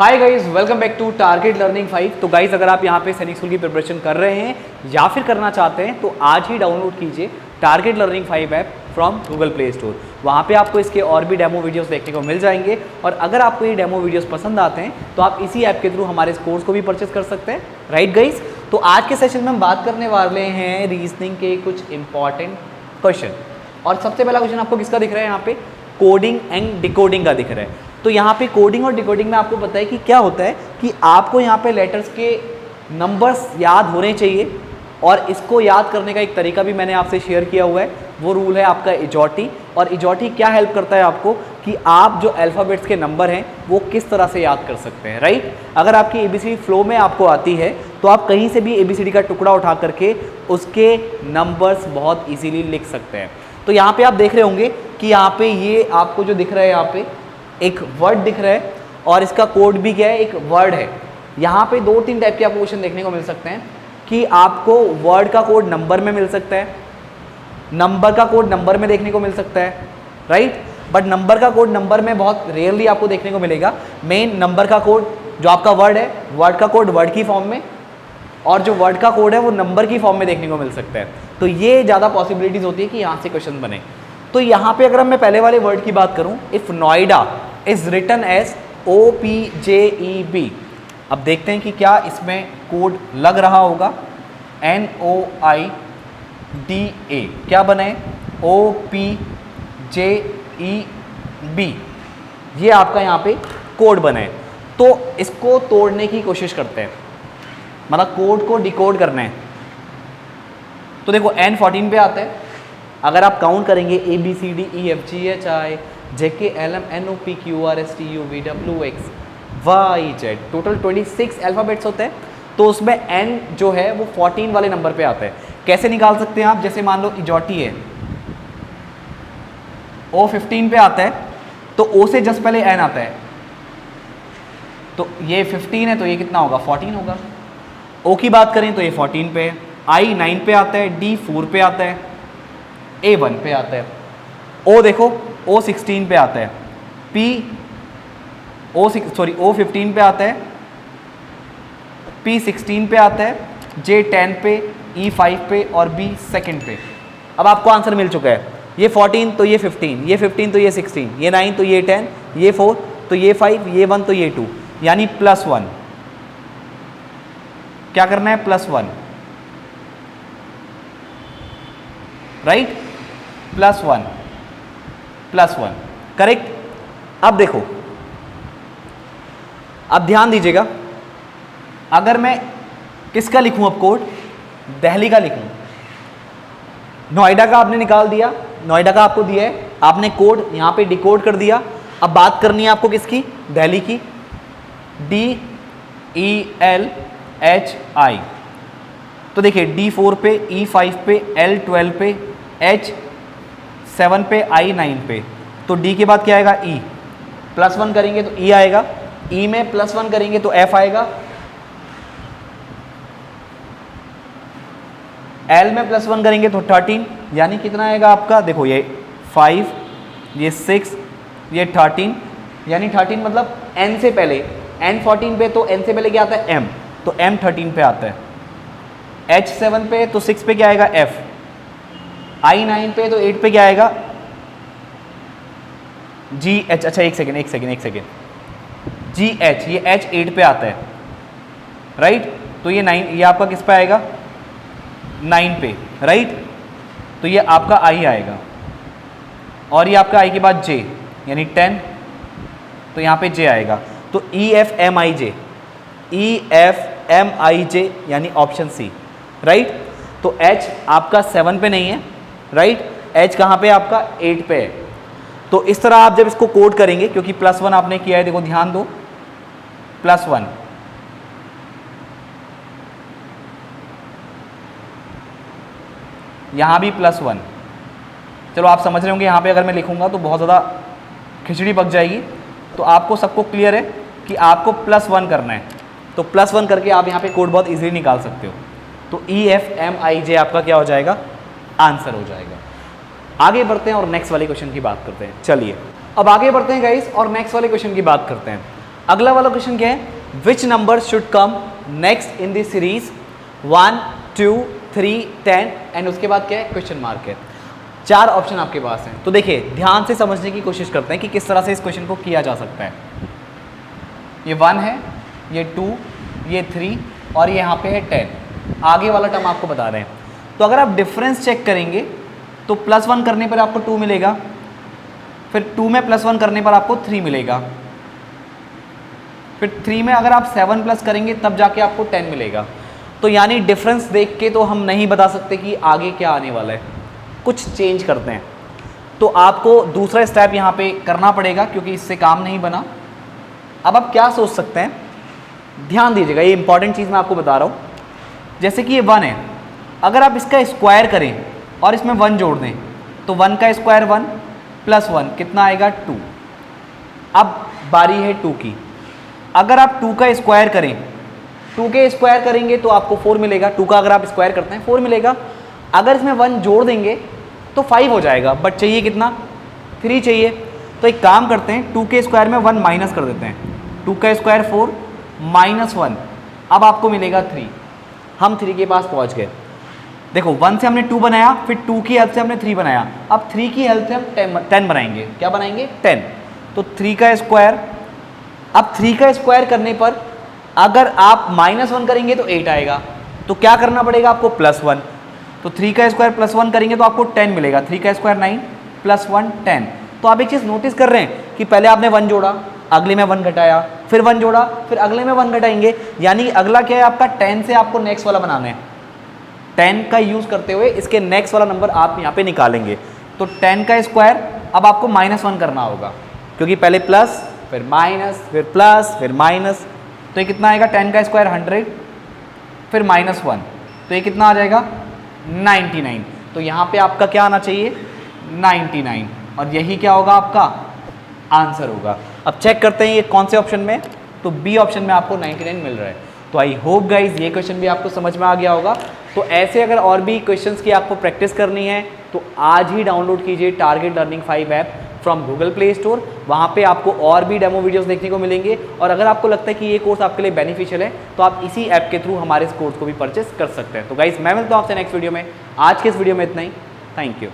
Hi guys, welcome back to target learning 5। तो guys, अगर आप यहाँ पे सैनिक स्कूल की प्रिपरेशन कर रहे हैं या फिर करना चाहते हैं तो आज ही डाउनलोड कीजिए target learning 5 app from Google play store. वहाँ पे आपको इसके और भी डेमो वीडियोस देखने को मिल जाएंगे और अगर आपको ये डेमो वीडियोस पसंद आते हैं तो आप इसी ऐप के थ्रू हमारे इस कोर्स को भी परचेस कर सकते हैं। राइट गाइस, तो आज के सेशन में हम बात करने वाले हैं रीजनिंग के कुछ इंपॉर्टेंट क्वेश्चन। और सबसे पहला क्वेश्चन आपको किसका दिख रहा है? यहाँ पे कोडिंग एंड डिकोडिंग का दिख रहा है। तो यहाँ पे कोडिंग और डिकोडिंग में आपको पता है कि क्या होता है कि आपको यहाँ पे लेटर्स के नंबर्स याद होने चाहिए और इसको याद करने का एक तरीका भी मैंने आपसे शेयर किया हुआ है। वो रूल है आपका इजॉटी। और इजॉटी क्या हेल्प करता है आपको कि आप जो अल्फ़ाबेट्स के नंबर हैं वो किस तरह से याद कर सकते हैं। राइट, अगर आपकी एबीसीडी फ्लो में आपको आती है तो आप कहीं से भी एबीसीडी का टुकड़ा उठा करके उसके नंबर्स बहुत ईजीली लिख सकते हैं। तो यहाँ पे आप देख रहे होंगे कि यहाँ पे ये आपको जो दिख रहा है, यहाँ पे एक वर्ड दिख रहा है और इसका कोड भी क्या है, एक वर्ड है। यहाँ पे दो तीन टाइप के आपको क्वेश्चन देखने को मिल सकते हैं कि आपको वर्ड का कोड नंबर में मिल सकता है, नंबर का कोड नंबर में देखने को मिल सकता है। राइट, बट नंबर का कोड नंबर में बहुत रेयरली आपको देखने को मिलेगा। मेन नंबर का कोड जो आपका वर्ड है, वर्ड का कोड वर्ड की फॉर्म में और जो वर्ड का कोड है वो नंबर की फॉर्म में देखने को मिल सकता है। तो ये ज़्यादा पॉसिबिलिटीज़ होती है कि यहाँ से क्वेश्चन बने। तो यहाँ पे अगर मैं पहले वाले वर्ड की बात करूँ, if Noida is written as OPJEB, अब देखते हैं कि क्या इसमें कोड लग रहा होगा। NOIDA क्या बने? OPJEB, ये आपका यहाँ पे कोड बने। तो इसको तोड़ने की कोशिश करते हैं, मतलब कोड को डिकोड करना है। तो देखो N14 पे आता है। अगर आप काउंट करेंगे ABCDEFGHI JKLM NOPQRSTUVWX YZ, total 26 alphabets होते हैं। तो उसमें N जो है वो 14 वाले नंबर पे आता है। कैसे निकाल सकते हैं आप? जैसे मान लो इजॉटी है, O 15 पे आता है तो O से जस्ट पहले N आता है, तो ये 15 है तो ये कितना होगा? 14 होगा। O की बात करें तो ये 14 पे है, I 9 पे आता है, D 4 पे आता है, A 1 पे आता है। O देखो O 16 पे आता है, O 15 पे आता है, P 16 पे आता है, J 10 पे, E 5 पे और B 2nd पे। अब आपको आंसर मिल चुका है। ये 14 तो ये 15, ये 15 तो ये 16, ये 9 तो ये 10, ये 4 तो ये 5, ये 1 तो ये 2, यानी +1। क्या करना है? +1। Right, +1 correct. अब देखो, अब ध्यान दीजिएगा, अगर मैं किसका लिखूं अब कोड? दिल्ली का लिखूं। नोएडा का आपने निकाल दिया, नोएडा का आपको दिया है, आपने कोड यहां पे डिकोड कर दिया। अब बात करनी है आपको किसकी? दिल्ली की। DELHI। तो देखिए D4 पे, E5 पे, L12 पे, H7 पे, I9 पे। तो D के बाद क्या आएगा? E। +1 करेंगे तो E आएगा, E में +1 करेंगे तो F आएगा, L में +1 करेंगे तो 13, यानी कितना आएगा आपका? देखो ये 5, ये 6, ये 13, यानी 13 मतलब N से पहले, N14 पे तो N से पहले क्या आता है? M, तो M 13 पे आता है। H7 पे तो 6 पे क्या आएगा? F। I9 पे तो 8 पे क्या आएगा? GH। अच्छा एक सेकेंड, GH, ये H 8 पे आता है। राइट, तो ये 9, ये आपका किस पे आएगा? 9 पे। राइट, तो ये आपका I आएगा और ये आपका I के बाद J, यानी 10, तो यहाँ पे J आएगा। तो EFMIJ, यानी ऑप्शन C। राइट, तो H आपका 7 पे नहीं है। राइट, H कहाँ पे? आपका 8 पे है। तो इस तरह आप जब इसको कोड करेंगे, क्योंकि +1 आपने किया है, देखो ध्यान दो, +1, यहाँ भी +1। चलो आप समझ रहे होंगे, यहाँ पे अगर मैं लिखूंगा तो बहुत ज़्यादा खिचड़ी पक जाएगी। तो आपको सबको क्लियर है कि आपको +1 करना है, तो +1 करके आप यहाँ पे कोड बहुत इजीली निकाल सकते हो। तो EFMIJ आपका क्या हो जाएगा? आंसर हो जाएगा। आगे बढ़ते हैं और नेक्स्ट वाले क्वेश्चन की बात करते हैं। चलिए अब आगे बढ़ते हैं गाइस और नेक्स्ट वाले क्वेश्चन की बात करते हैं। अगला वाला क्वेश्चन क्या है, which number should come next in this series 1 2 3 10 and उसके बाद क्या है, क्वेश्चन मार्क है। 4 ऑप्शन आपके पास हैं। तो देखिए ध्यान से समझने की कोशिश करते हैं कि किस तरह से इस क्वेश्चन को किया जा सकता है। ये 1 है, ये 2, ये 3 और ये यहाँ पे है 10। आगे वाला टर्म आपको बता रहे हैं। तो अगर आप डिफरेंस चेक करेंगे तो +1 करने पर आपको 2 मिलेगा, फिर 2 में +1 करने पर आपको 3 मिलेगा, फिर 3 में अगर आप 7 प्लस करेंगे तब जाके आपको 10 मिलेगा। तो यानी डिफरेंस देख के तो हम नहीं बता सकते कि आगे क्या आने वाला है, कुछ चेंज करते हैं। तो आपको दूसरा स्टेप यहाँ पे करना पड़ेगा क्योंकि इससे काम नहीं बना। अब आप क्या सोच सकते हैं, ध्यान दीजिएगा, ये इंपॉर्टेंट चीज़ मैं आपको बता रहा हूँ। जैसे कि ये 1 है, अगर आप इसका स्क्वायर करें और इसमें 1 जोड़ दें तो 1 का स्क्वायर 1 प्लस 1 कितना आएगा 2। अब बारी है 2 की। अगर आप 2 का स्क्वायर करें, 2 के स्क्वायर करेंगे तो आपको 4 मिलेगा। 2 का अगर आप स्क्वायर करते हैं 4 मिलेगा। अगर इसमें 1 जोड़ देंगे तो 5 हो जाएगा, बट चाहिए कितना, 3 चाहिए। तो एक काम करते हैं, 2 के स्क्वायर में 1 माइनस कर देते हैं। 2 का स्क्वायर 4 माइनस 1, अब आपको मिलेगा 3। हम 3 के पास पहुंच गए। देखो 1 से हमने 2 बनाया, फिर 2 की हेल्प से हमने 3 बनाया, अब 3 की हेल्प से हम 10 बनाएंगे। क्या बनाएंगे, 10। तो 3 का स्क्वायर, अब 3 का स्क्वायर करने पर अगर आप -1 करेंगे तो 8 आएगा। तो क्या करना पड़ेगा आपको, +1। तो 3 का स्क्वायर +1 करेंगे तो आपको 10 मिलेगा। 3 का स्क्वायर 9 +1 10। तो आप एक चीज़ नोटिस कर रहे हैं कि पहले आपने 1 जोड़ा, अगले में 1 घटाया, फिर 1 जोड़ा, फिर अगले में 1 घटाएंगे। यानी अगला क्या है आपका, 10 से आपको नेक्स्ट वाला बनाना है। 10 का यूज़ करते हुए इसके नेक्स्ट वाला नंबर आप यहाँ पे निकालेंगे। तो 10 का स्क्वायर अब आपको -1 करना होगा क्योंकि पहले प्लस फिर माइनस फिर प्लस फिर माइनस। तो ये कितना आएगा, 10 का स्क्वायर 100 फिर -1, तो ये कितना आ जाएगा 99। तो यहाँ पे आपका क्या आना चाहिए, 99, और यही क्या होगा आपका आंसर होगा। अब चेक करते हैं ये कौन से ऑप्शन में, तो बी ऑप्शन में आपको 99 मिल रहा है। तो आई होप गाइज ये क्वेश्चन भी आपको समझ में आ गया होगा। तो ऐसे अगर और भी क्वेश्चंस की आपको प्रैक्टिस करनी है तो आज ही डाउनलोड कीजिए target learning 5 app from Google play store. वहाँ पे आपको और भी डेमो वीडियोस देखने को मिलेंगे, और अगर आपको लगता है कि ये कोर्स आपके लिए बेनिफिशियल है तो आप इसी ऐप के थ्रू हमारे इस कोर्स को भी परचेस कर सकते हैं। तो गाइज मैं मिलता हूँ आपसे नेक्स्ट वीडियो में। आज के इस वीडियो में इतना ही। Thank you.